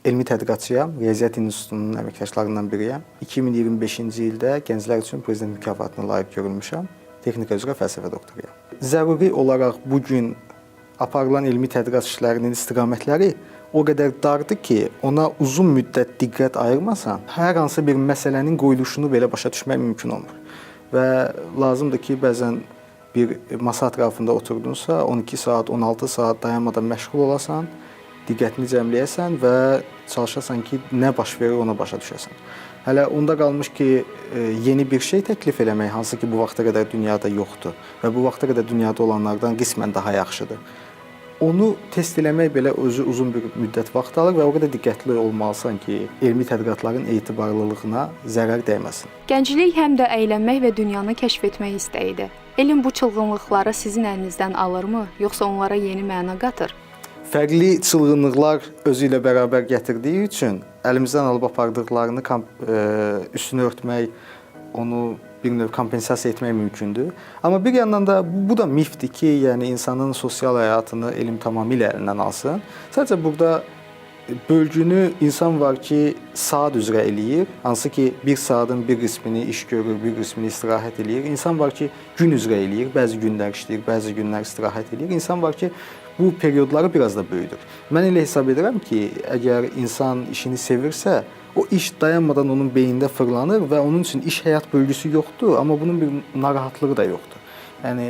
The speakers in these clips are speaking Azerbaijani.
elmi tədqiqatçıyam, Riyaziyyat İnstitutunun əməkdaşlarından biriyəm. 2025-ci ildə gənclər üçün prezident mükafatına layiq görülmüşəm. Texnika üzrə fəlsəfə doktoruyam. Zəruri olaraq bu gün aparılan elmi tədqiqat işlərinin istiqamətləri o qədər dardır ki, ona uzun müddət diqqət ayırmasan, hər hansı bir məsələnin qoyuluşunu belə başa düşmək mümkün olmur. Və lazımdır ki, bəzən bir masa ətrafında oturdunsa, 12 saat, 16 saat dayanmadan məşğul olasan, diqqətini cəmləyəsən və çalışasan ki, nə baş verir ona başa düşəsən. Hələ onda qalmış ki, yeni bir şey təklif eləmək, hansı ki, bu vaxta qədər dünyada yoxdur və bu vaxta qədər dünyada olanlardan qismən daha yaxşıdır. Onu test eləmək belə özü uzun bir müddət vaxt alır və o qədər diqqətli olmalısan ki, elmi tədqiqatların etibarlılığına zərər dəyməsin. Gənclik həm də əylənmək və dünyanı kəşf etmək istəyidir. Elm bu çılğınlıqları sizin əlinizdən alırmı, yoxsa onlara yeni məna qatır? Fərqli çılğınlıqlar özü ilə bərabər gətirdiyi üçün əlimizdən alıb apardıqlarını üstünü örtmək, onu bir növ kompensasiya etmək mümkündür. Amma bir yandan da bu da mifdir ki, yəni insanın sosial həyatını elm tamamilə əlindən alsın. Sadəcə burada bölgünü insan var ki, saat üzrə eləyir. Hansı ki, bir saatın bir qismini iş görür, bir qismini istirahət eləyir. İnsan var ki, gün üzrə eləyir. Bəzi günlər işləyir, bəzi günlər istirahət eləyir. İnsan var ki, bu periodları biraz da böyüdür. Mən elə hesab edirəm ki, əgər insan işini sevirsə, o iş dayanmadan onun beynində fırlanır və onun üçün iş-həyat bölgüsü yoxdur, amma bunun bir narahatlığı da yoxdur. Yəni,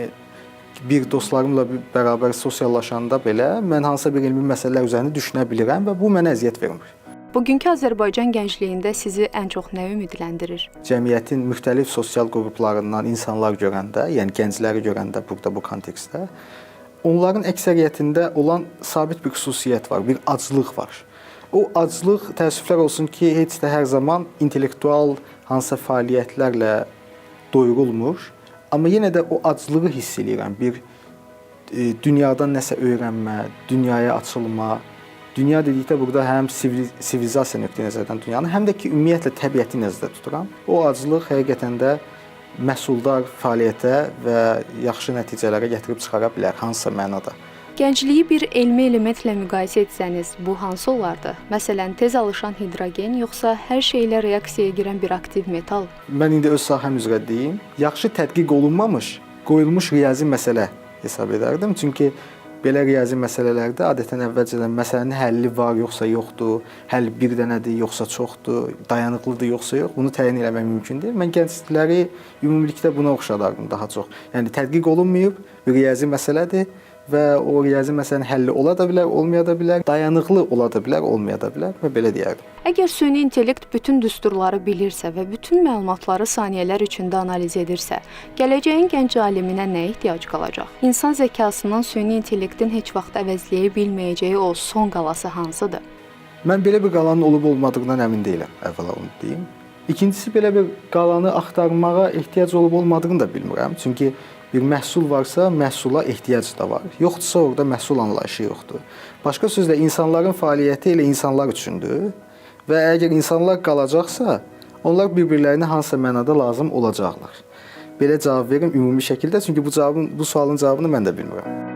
bir dostlarımla bərabər sosiallaşanda belə mən hansısa bir elmi məsələlər üzərində düşünə bilirəm və bu mənə əziyyət vermir. Bugünkü Azərbaycan gəncliyində sizi ən çox nə ümidləndirir? Cəmiyyətin müxtəlif sosial qruplarından insanlar görəndə, yəni gəncləri görəndə burada bu kontekstdə, onların əksəriyyətində olan sabit bir xüsusiyyət var, bir aclıq var. O aclıq, təəssüflər olsun ki, heç də hər zaman intellektual hansısa fəaliyyətlərlə doyurulmur. Amma yenə də o aclığı hiss edirəm. Bir dünyadan nəsə öyrənmə, dünyaya açılma. Dünya dedikdə burada həm sivilizasiya nöqteyi-nəzərdən dünyanı, həm də ki, ümumiyyətlə təbiəti nəzərdə tuturam. O aclıq həqiqətən də məhsuldar fəaliyyətə və yaxşı nəticələrə gətirib çıxara bilər, hansısa mənada. Gəncliyi bir elmi elementlə müqayisə etsəniz, bu hansı olardı? Məsələn, tez alışan hidrogen, yoxsa hər şeylə reaksiyaya girən bir aktiv metal? Mən indi öz sahəm üzrə deyim, yaxşı tədqiq olunmamış, qoyulmuş riyazi məsələ hesab edərdim. Çünki belə riyazi məsələlərdə adətən əvvəlcədən məsələnin həlli var, yoxsa yoxdur, həll bir dənədir, yoxsa çoxdur, dayanıqlıdır, yoxsa yox, bunu təyin eləmək mümkün deyil. Mən gəncləri ümumilikdə buna oxşadardım daha çox. Yəni, tədqiq olunmayıb, riyazi məsələdir və o riyazi məsələnin həlli ola da bilər, olmaya da bilər, dayanıqlı ola da bilər, olmaya da bilər və belə deyərdim. Əgər süni intellekt bütün düsturları bilirsə və bütün məlumatları saniyələr içində analiz edirsə, gələcəyin gənc aliminə nə ehtiyac qalacaq? İnsan zəkasının süni intellektin heç vaxt əvəzləyə bilməyəcəyi o son qalası hansıdır? Mən belə bir qalanın olub-olmadığından əmin deyiləm, əvvəla onu deyim. İkincisi, belə bir qalanı axtarmağa ehtiyac olub-olmadığını da bilmirəm. Çünki bir məhsul varsa, məhsula ehtiyac da var. Yoxdursa, orada məhsul anlayışı yoxdur. Başqa sözlə, insanların fəaliyyəti elə insanlar üçündür və əgər insanlar qalacaqsa, onlar bir-birlərinə hansısa mənada lazım olacaqlar. Belə cavab verim ümumi şəkildə, çünki bu sualın cavabını mən də bilmirəm.